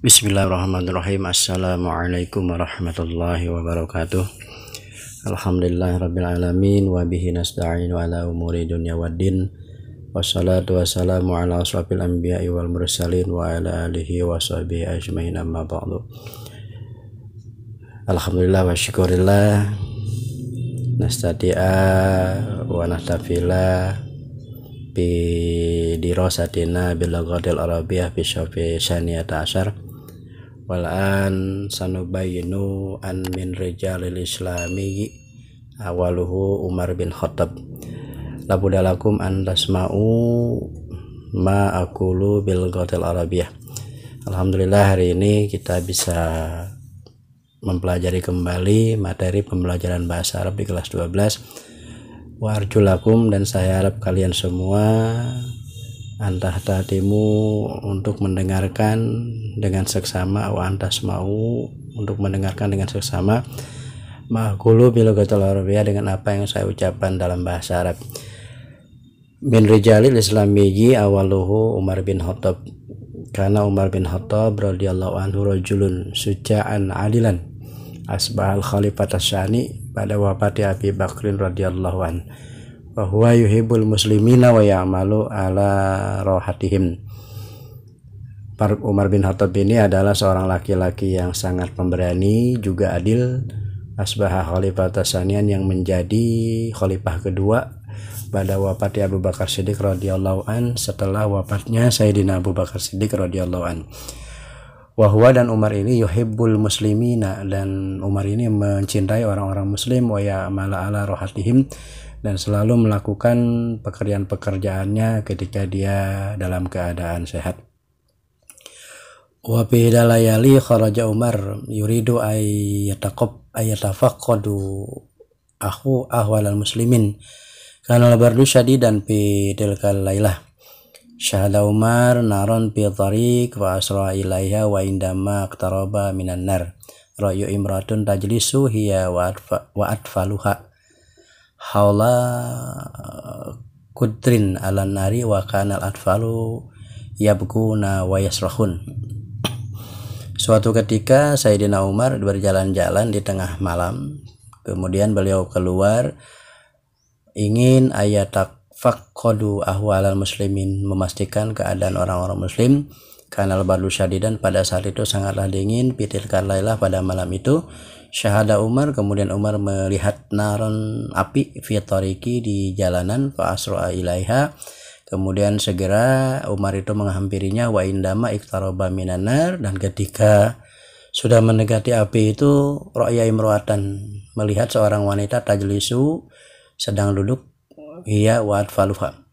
Bismillahirrahmanirrahim. Assalamualaikum warahmatullahi wabarakatuh. Alhamdulillahirrabbilalamin. Wabihi nasta'in wa ala umuri dunya waddin. Wassalatu wassalamu ala asrafil anbiya'i wal mursalin wa ala alihi wa sahbihi ajmain, amma ba'du. Alhamdulillah wa syukurillah nastati'a wa nahtafila bi dirasatina bil lughatil arabiyyah fi syafi saniyata asyar. Wal'an sanubayinu an min rijalil islami awaluhu Umar bin Khattab. Labudalakum an tasma'u ma aqulu bil lughatil arabiyyah. Alhamdulillah, hari ini kita bisa mempelajari kembali materi pembelajaran bahasa Arab di kelas 12. Wa arjulakum, dan saya harap kalian semua antah tatimu untuk mendengarkan dengan seksama, wa antas mau untuk mendengarkan dengan seksama ma'qulu bil lughatil arabiyyah, dengan apa yang saya ucapkan dalam bahasa Arab. Min rijalil islamiyyi awaluhu Umar bin Khattab. Karena Umar bin Khattab radhiyallahu anhu rajulun suja'an adilan asbahal khalifat asyani pada wafati Abi Bakrin radhiyallahu anhu wa huwa yuhibbul muslimina wa ya'malu ala rohatihim. Umar bin Khattab ini adalah seorang laki-laki yang sangat pemberani, juga adil. Asbaha khalifat asyanian, yang menjadi khalifah kedua pada wafat Abu Bakar Siddiq radhiyallahu an, setelah wafatnya Sayyidina Abu Bakar Siddiq radhiyallahu an. Wahwa, dan Umar ini yuhibbul muslimina, dan Umar ini mencintai orang-orang muslim, wa ya'mala ala rohatihim, dan selalu melakukan pekerjaan-pekerjaannya ketika dia dalam keadaan sehat. Wa fi dalayali kharaja Umar yuridu ayatafaqqadu ahwalal muslimin kana al-bardu syadidan fi tilkal lailah. Syahada Umar naron fi tariq wa asra ilaiha wa indama iqtaraba minan nar ra'yu imratun tajlisu hiya wa atfaluha haula kudrin ala nari wa kana al-atfalu yabkuna wa yasrahun. Suatu ketika Sayyidina Umar berjalan-jalan di tengah malam, kemudian beliau keluar ingin ayatafaqqadu ahwalal muslimin, memastikan keadaan orang-orang muslim. Kanal bardu syadidan, pada saat itu sangatlah dingin, pitilkan lailah, pada malam itu. Syahada Umar, kemudian Umar melihat naron, api, fi tariqi, di jalanan, fa asra ilaiha, kemudian segera Umar itu menghampirinya, wa indama iqtaraba minan nar, dan ketika sudah mendekati api itu, ra'ya imro'atan, melihat seorang wanita, tajlisu, sedang duduk, hiya wa atfaluha,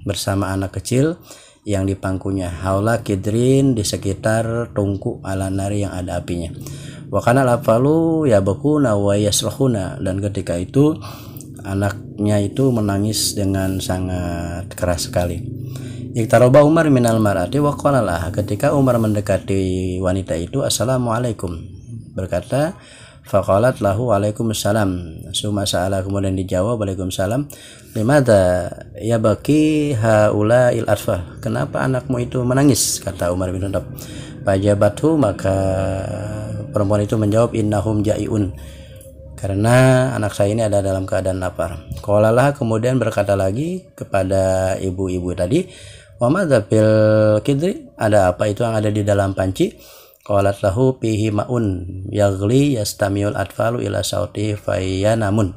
bersama anak kecil yang di pangkunya, haula kidrin, di sekitar tungku ala nari, yang ada apinya. Wa kana al-atfalu yabkuna wa yasrahuna, dan ketika itu anaknya itu menangis dengan sangat keras sekali. Iktaraba Umar minal mar'ati wa qala laha, ketika Umar mendekati wanita itu, assalamualaikum, berkata, faqalat lahu waalaikumsalam, summa sa'ala, kemudian dijawab waalaikumsalam, limada yabaki haula il atfal, kenapa anakmu itu menangis, kata Umar bin Khattab. Fajabathu, maka perempuan itu menjawab, innahum ja'iun, karena anak saya ini ada dalam keadaan lapar. Qalalah, kemudian berkata lagi kepada ibu-ibu tadi, wa madza fil kidri, ada apa itu yang ada di dalam panci? Qalat lahu fihi ma'un yaghli yastamiul atfalu ila sauti fayanamun.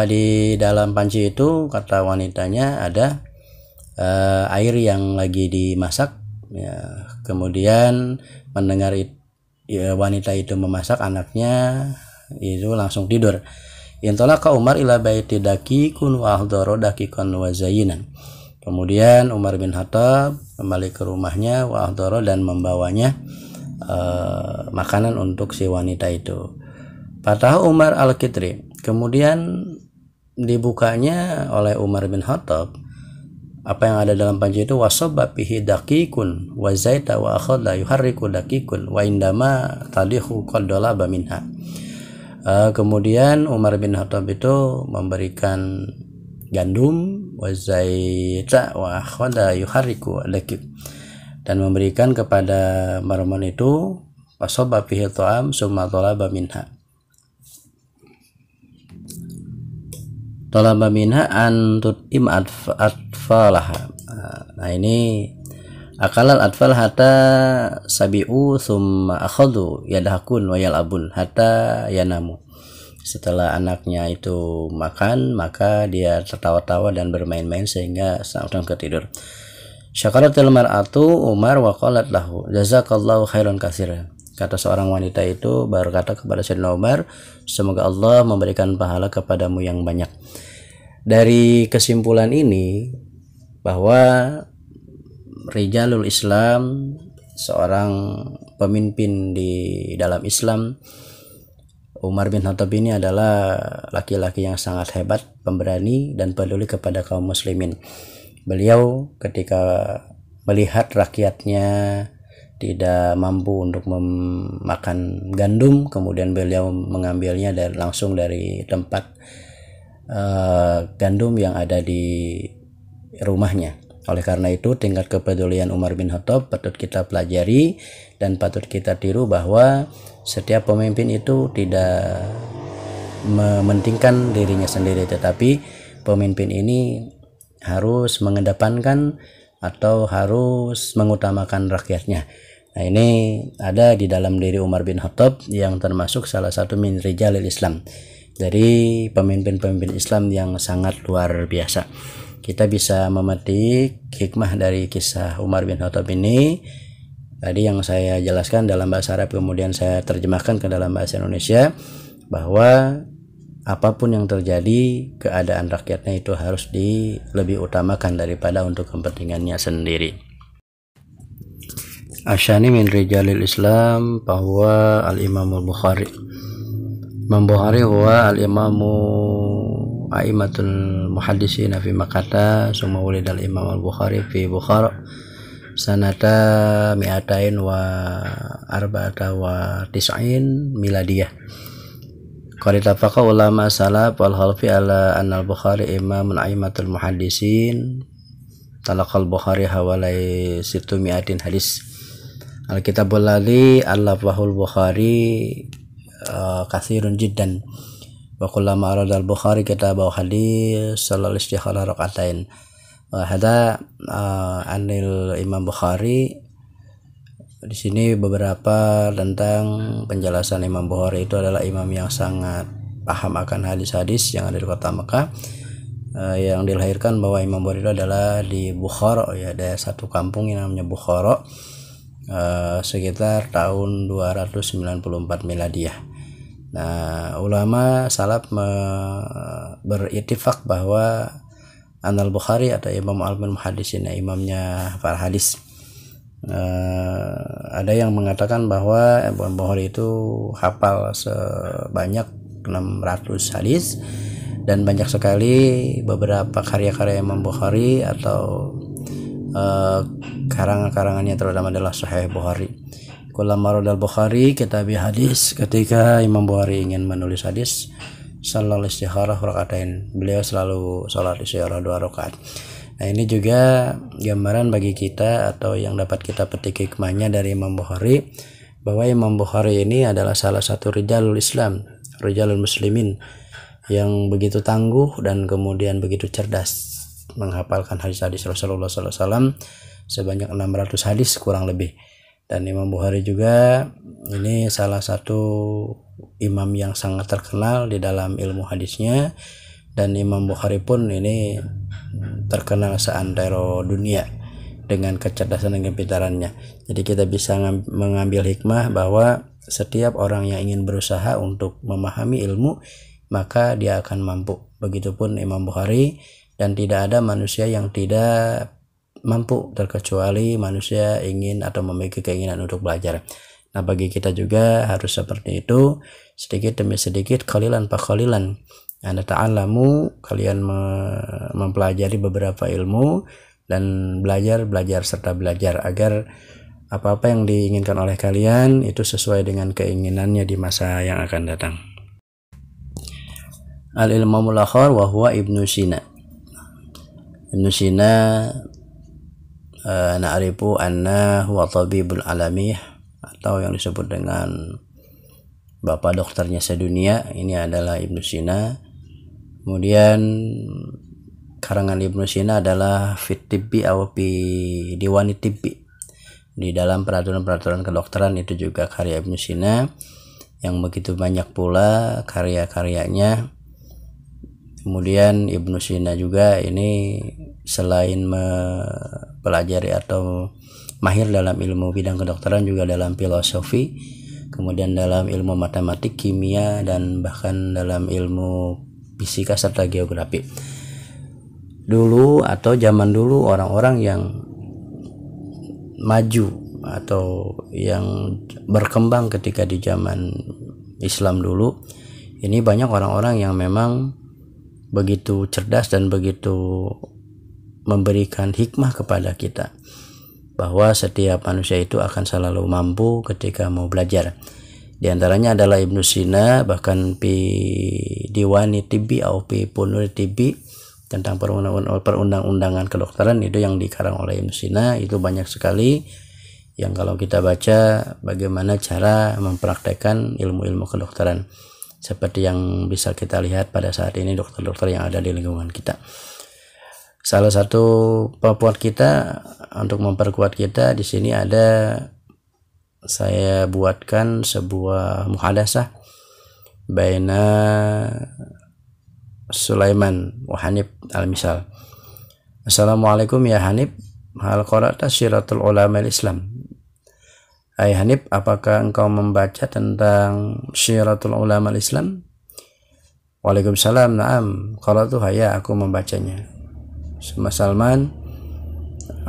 Di dalam panci itu, kata wanitanya, ada air yang lagi dimasak, ya. Kemudian mendengar wanita itu memasak, anaknya itu langsung tidur. Intolaka Umar ila baiti dakikun wa ahdara dakikan wa zayinan. Kemudian Umar bin Khattab kembali ke rumahnya, wa ahdara, dan membawanya makanan untuk si wanita itu. Fatah Umar al-Kitri, kemudian dibukanya oleh Umar bin Khattab apa yang ada dalam panci itu, wasabba fihi dakikun wa zaita wa akhadha yuharriku dakikun wa indama tadihu qaddalaba minha. Kemudian Umar bin Khattab itu memberikan gandum wa zaita wa akhadha yuharriku dakik, dan memberikan kepada marmon itu fasobba fihi ta'am summa talaba minha. Talaba minha an tut'im atfalaha. Nah ini akalal atfal hatta sabi'u thumma akhadhu yadhakun wa yal'abun hatta yanamu. Setelah anaknya itu makan, maka dia tertawa-tawa dan bermain-main sehingga sampai ketidur. Syakaratul mar'atu Umar wa qalat lahu jazakallahu khairan katsiran. Kata seorang wanita itu berkata kepada Sayyidina Umar, semoga Allah memberikan pahala kepadamu yang banyak. Dari kesimpulan ini bahwa Rijalul Islam, seorang pemimpin di dalam Islam, Umar bin Khattab ini adalah laki-laki yang sangat hebat, pemberani dan peduli kepada kaum muslimin. Beliau ketika melihat rakyatnya tidak mampu untuk memakan gandum, kemudian beliau mengambilnya langsung dari tempat gandum yang ada di rumahnya. Oleh karena itu, tingkat kepedulian Umar bin Khattab patut kita pelajari dan patut kita tiru, bahwa setiap pemimpin itu tidak mementingkan dirinya sendiri, tetapi pemimpin ini harus mengedepankan atau harus mengutamakan rakyatnya. Nah, ini ada di dalam diri Umar bin Khattab yang termasuk salah satu min rijalil Islam, dari pemimpin-pemimpin Islam yang sangat luar biasa. Kita bisa memetik hikmah dari kisah Umar bin Khattab ini. Tadi yang saya jelaskan dalam bahasa Arab, kemudian saya terjemahkan ke dalam bahasa Indonesia, bahwa apapun yang terjadi, keadaan rakyatnya itu harus lebih utamakan daripada untuk kepentingannya sendiri. Asyani min rijalil Islam bahwa al-Imam al-Bukhari. Imam Bukhari huwa al-Imamu aimatul muhaddisin fi Makkah, summa wulida al-Imam al-Bukhari fi Bukhara sanata mi'atain wa arba'ata wa tis'in miladiyah. Qad ittafaqa ulama salaf wal khalfi ala anna al-Bukhari imamun aimatul muhaddisin. Talaqal Bukhari hawalai 600 hadis. Al-kitabul ladzi allafahul Bukhari katsirun jiddan. Wa kullama arada al-Bukhari kitabahu hadis sallallahu istikharah rakaatain. Wa hada anil Imam Bukhari. Di sini beberapa tentang penjelasan Imam Bukhari itu adalah imam yang sangat paham akan hadis-hadis yang ada di kota Mekah, yang dilahirkan bahwa Imam Bukhari itu adalah di Bukhara, ya, ada satu kampung yang namanya Bukhara, sekitar tahun 294 miladiyah. Nah, ulama salaf berittifaq bahwa Anal Bukhari atau Imam al-Muhaddisin, imamnya para hadis. Ada yang mengatakan bahwa Imam Bukhari itu hafal sebanyak 600 hadis, dan banyak sekali beberapa karya-karya Imam Bukhari atau karangan-karangannya terutama adalah Sahih Bukhari. Kullama radal Bukhari kitab hadis, ketika Imam Bukhari ingin menulis hadis, sallallahu istikharah rakaatain, beliau selalu salat istikharah 2 rakaat. Nah, ini juga gambaran bagi kita atau yang dapat kita petik hikmahnya dari Imam Bukhari, bahwa Imam Bukhari ini adalah salah satu rijalul Islam, rijalul muslimin, yang begitu tangguh dan kemudian begitu cerdas menghafalkan hadis-hadis Rasulullah SAW sebanyak 600 hadis kurang lebih. Dan Imam Bukhari juga ini salah satu imam yang sangat terkenal di dalam ilmu hadisnya, dan Imam Bukhari pun ini terkenal seantero dunia dengan kecerdasan dan kepintarannya. Jadi kita bisa mengambil hikmah bahwa setiap orang yang ingin berusaha untuk memahami ilmu, maka dia akan mampu. Begitupun Imam Bukhari, dan tidak ada manusia yang tidak mampu terkecuali manusia ingin atau memiliki keinginan untuk belajar. Nah, bagi kita juga harus seperti itu, sedikit demi sedikit, qalilan fa qalilan Anda ta'alamu, kalian mempelajari beberapa ilmu dan belajar serta belajar agar apa-apa yang diinginkan oleh kalian itu sesuai dengan keinginannya di masa yang akan datang. Al-Imamul akhar wa huwa Ibnu Sina. Ibnu Sina na'rifu anna huwa tabibul alamiyah, atau yang disebut dengan bapak dokternya sedunia. Ini adalah Ibnu Sina. Kemudian karangan Ibnu Sina adalah fit tibbi aw fi diwani tibbi, di dalam peraturan-peraturan kedokteran. Itu juga karya Ibnu Sina yang begitu banyak pula karya-karyanya. Kemudian Ibnu Sina juga ini selain mempelajari atau mahir dalam ilmu bidang kedokteran, juga dalam filosofi, kemudian dalam ilmu matematik, kimia, dan bahkan dalam ilmu fisika serta geografi. Dulu atau zaman dulu, orang-orang yang maju atau yang berkembang ketika di zaman Islam dulu, ini banyak orang-orang yang memang begitu cerdas dan begitu memberikan hikmah kepada kita, bahwa setiap manusia itu akan selalu mampu ketika mau belajar. Di antaranya adalah Ibnu Sina, bahkan pi diwani tibbi atau pi punul tibbi, tentang perundang-undangan kedokteran, itu yang dikarang oleh Ibnu Sina. Itu banyak sekali yang kalau kita baca bagaimana cara mempraktekkan ilmu-ilmu kedokteran, seperti yang bisa kita lihat pada saat ini dokter-dokter yang ada di lingkungan kita. Salah satu pepuat kita untuk memperkuat kita di sini ada, saya buatkan sebuah muhadasah baina Sulaiman wa Hanif al-Misal. Assalamualaikum ya Hanif, hal qara'ta Syiratul Ulama al-Islam? Hai Hanif, apakah engkau membaca tentang Syiratul Ulama al-Islam? Waalaikumsalam, na'am, qara'tuha, ya aku membacanya. Salman,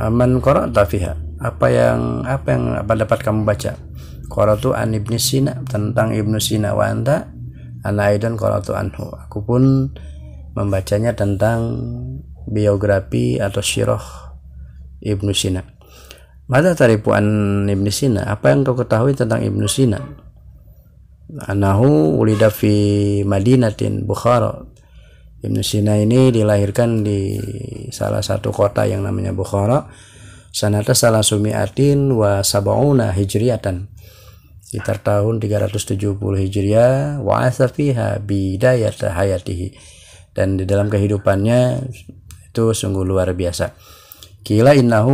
aman qara'ta fiha, apa yang dapat kamu baca? Qara'tu an Ibnu Sina, tentang Ibnu Sina. Wa anta? Ana aidan qara'tu anhu, aku pun membacanya tentang biografi atau syirah Ibnu Sina. Mada tarifu an Ibnu Sina, apa yang kau ketahui tentang Ibnu Sina? Anahu ulida fi Madinatin Bukhara. Ibnu Sina ini dilahirkan di salah satu kota yang namanya Bukhara, sanata salasumi'atin wa sab'una hijriyatan, sekitar tahun 370 Hijriah. Wa asa fiha bidayat hayatihi, dan di dalam kehidupannya itu sungguh luar biasa. Kila innahu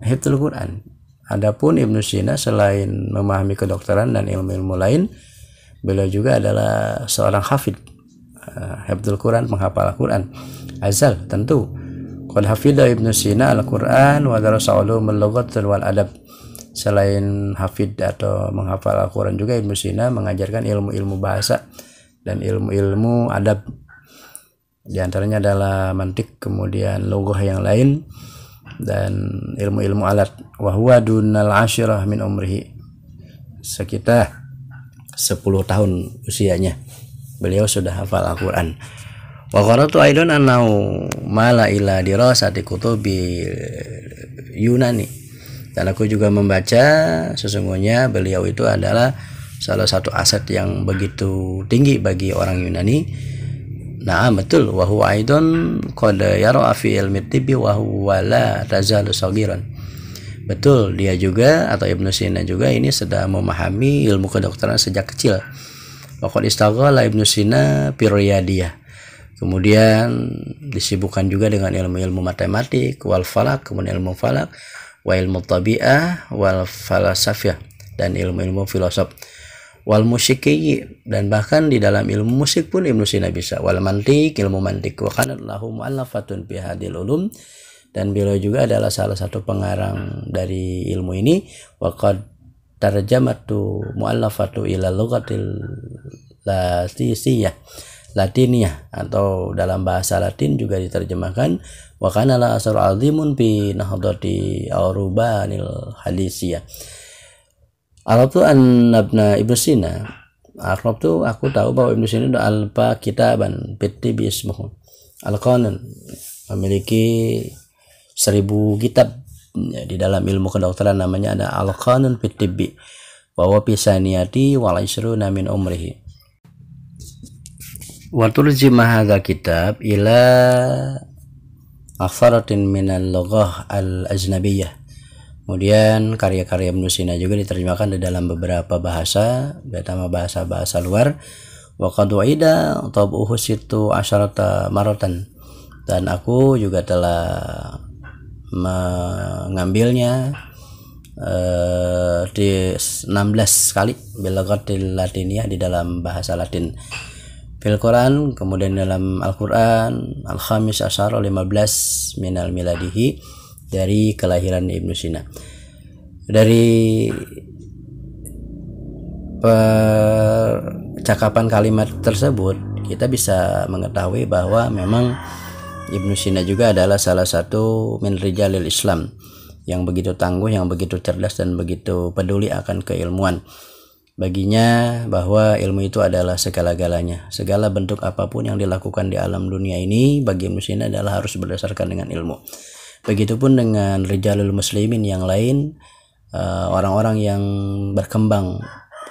hifdzul Quran. Adapun Ibnu Sina selain memahami kedokteran dan ilmu-ilmu lain, beliau juga adalah seorang hafidh, hifdzul Quran, penghafal Quran. Azal, tentu. Qad hafidha Ibnu Sina al-Quran wa darasa ulumul lughat wal adab. Selain hafidh atau menghafal Al-Quran, juga Ibnu Sina mengajarkan ilmu-ilmu bahasa dan ilmu-ilmu adab. Di antaranya adalah mantik, kemudian lughah yang lain, dan ilmu-ilmu alat. Wa huwa dunal asyirah min umrihi, sekitar 10 tahun usianya beliau sudah hafal Al-Quran. Wa qara'tu aidan annahu mala ila dirasati kutubi Yunani, dan aku juga membaca sesungguhnya beliau itu adalah salah satu aset yang begitu tinggi bagi orang Yunani. Nah, betul, wa huwa aidan qad yara fi ilmi tibbi wa huwa la tazalu saghiran. Betul, dia juga atau Ibnu Sina juga ini sedang memahami ilmu kedokteran sejak kecil. Wa qad istaghala Ibnu Sina fi riyadiyah. Kemudian disibukkan juga dengan ilmu-ilmu matematik, wal falak, kemudian ilmu falak, wa ilmu tabi'ah, wal falasafiyah, dan ilmu-ilmu filosof. Wal musiki, dan bahkan di dalam ilmu musik pun Ibnu Sina bisa. Wal mantik, ilmu mantik. Wa kanat lahu mu'allafatun fi hadil ulum, dan beliau juga adalah salah satu pengarang dari ilmu ini. Wa qad tarjamatu mu'allafatu ila lughatil latiniyah, atau dalam bahasa Latin juga diterjemahkan. Wa kana la asar azimun fi nahdati aurubanil hadisiyah. Arab tu an-nabna Ibnu Sina. Arab tu aku tahu bahwa Ibnu Sina itu alfa kitaban pitti bismuhu al-Qanun, memiliki 1000 kitab di dalam ilmu kedokteran, namanya ada al-Qanun pittibbi wa huwa pisaniyati wal isruna min umrihi. Wa turjima hadza kitab ila aktharatin minal lughah al-ajnabiyyah. Kemudian karya-karya Ibnu Sina juga diterjemahkan di dalam beberapa bahasa, terutama bahasa-bahasa luar. Wa qad wa'ida tabuhu situ asyarata maratan, dan aku juga telah mengambilnya di 16 kali bilaghatil latiniyah, di dalam bahasa Latin, fil Quran, kemudian dalam Al-Quran, al-khamis asyara 15 minal miladihi, dari kelahiran Ibnu Sina. Dari percakapan kalimat tersebut kita bisa mengetahui bahwa memang Ibnu Sina juga adalah salah satu min rijalil Islam yang begitu tangguh, yang begitu cerdas, dan begitu peduli akan keilmuan. Baginya bahwa ilmu itu adalah segala-galanya. Segala bentuk apapun yang dilakukan di alam dunia ini bagi Ibnu Sina adalah harus berdasarkan dengan ilmu. Begitupun dengan rijalul muslimin yang lain, orang-orang yang berkembang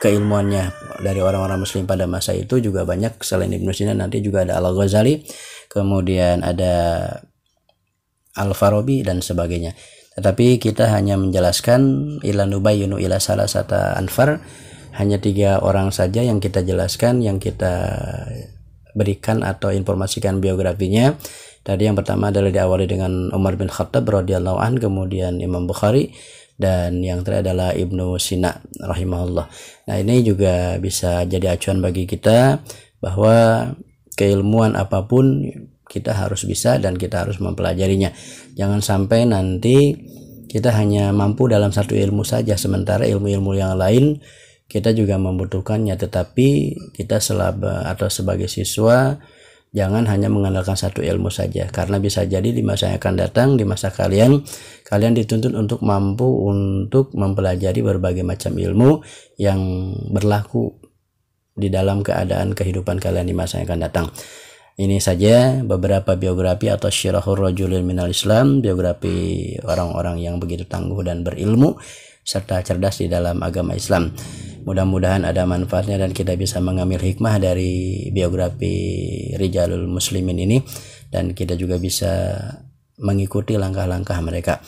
keilmuannya dari orang-orang muslim pada masa itu juga banyak. Selain Ibnu Sina nanti juga ada Al-Ghazali, kemudian ada Al-Farabi dan sebagainya. Tetapi kita hanya menjelaskan ila nubayyinu ila salasata anfar, hanya 3 orang saja yang kita jelaskan, yang kita berikan atau informasikan biografinya. Tadi yang pertama adalah diawali dengan Umar bin Khattab radhiyallahu an, kemudian Imam Bukhari, dan yang terakhir adalah Ibnu Sina rahimahullah. Nah, ini juga bisa jadi acuan bagi kita bahwa keilmuan apapun kita harus bisa dan kita harus mempelajarinya. Jangan sampai nanti kita hanya mampu dalam satu ilmu saja, sementara ilmu-ilmu yang lain kita juga membutuhkannya. Tetapi kita sebagai siswa jangan hanya mengandalkan satu ilmu saja, karena bisa jadi di masa yang akan datang, di masa kalian dituntut untuk mampu untuk mempelajari berbagai macam ilmu yang berlaku di dalam keadaan kehidupan kalian di masa yang akan datang. Ini saja beberapa biografi atau syirahur rajulin minal Islam, biografi orang-orang yang begitu tangguh dan berilmu serta cerdas di dalam agama Islam. Mudah-mudahan ada manfaatnya dan kita bisa mengambil hikmah dari biografi rijalul muslimin ini, dan kita juga bisa mengikuti langkah-langkah mereka.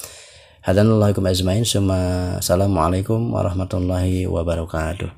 Hadanallahu ajmain. Assalamualaikum warahmatullahi wabarakatuh.